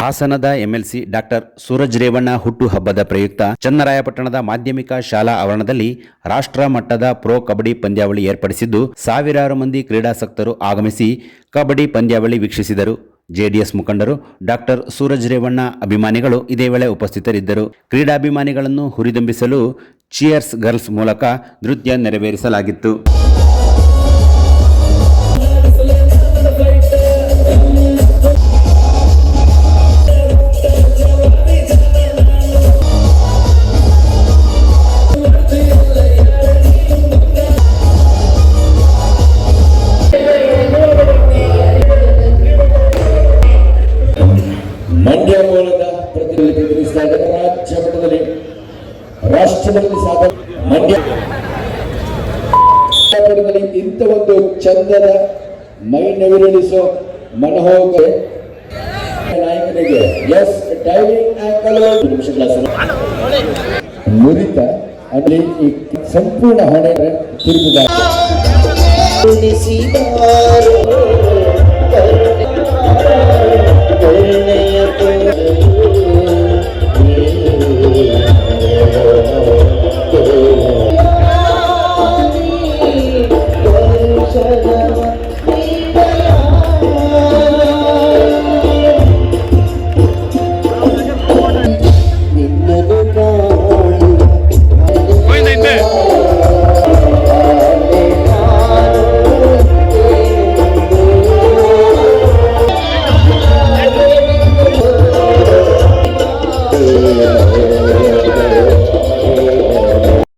ಹಾಸನದ MLC doctor Suraj Revanna ಹುಟ್ಟುಹಬ್ಬದ ಪ್ರಯುಕ್ತ ಚನ್ನರಾಯಪಟ್ಟಣದ ಮಾಧ್ಯಮಿಕ ಶಾಲಾ ಆವರಣದಲ್ಲಿ ರಾಷ್ಟ್ರ ಮಟ್ಟದ ಪ್ರೊ ಕಬಡ್ಡಿ ಪಂದ್ಯಾವಳಿ ಏರ್ಪಡಿಸಿದ್ದು, ಸಾವಿರಾರು ಮಂದಿ ಕ್ರೀಡಾಸಕ್ತರು ಆಗಮಿಸಿ ಕಬಡ್ಡಿ ಪಂದ್ಯಾವಳಿ ವೀಕ್ಷಿಸಿದರು. ಜೆಡಿಎಸ್ ಮುಖಂಡರು, ಡಾಕ್ಟರ್ ಸೂರಜ್ ರೇವಣ್ಣ ಅಭಿಮಾನಿಗಳು ಇದೇ ವೇಳೆ ಉಪಸ್ಥಿತರಿದ್ದರು. ಕ್ರೀಡಾಭಿಮಾನಿಗಳನ್ನು ಹುರಿದುಂಬಿಸಲು ಚಿಯರ್ಸ್ ಗರ್ಲ್ಸ್ ಮೂಲಕ ನೃತ್ಯ ನೆರವೇರಿಸಲಾಗಿತ್ತು. ಮಂಡ್ಯ ಮೂಲದ ಪ್ರತಿನಿಧಿಸ್ತಾ ಇದ್ದಾರೆ. ರಾಜ್ಯ ಮಟ್ಟದಲ್ಲಿ ರಾಷ್ಟ್ರದಲ್ಲಿ ಮಂಡ್ಯ ಇಂಥ ಒಂದು ಚಂದದ ಮೈ ನವಿರಳಿಸೋ ಮನೋಹರ ನಾಯಕನಿಗೆ ನಿಮಿಷಗಳ ನುರಿತ ಅಲ್ಲಿ ಸಂಪೂರ್ಣ ಹೊಣೆ ತಿರುಗುತ್ತಾರೆ.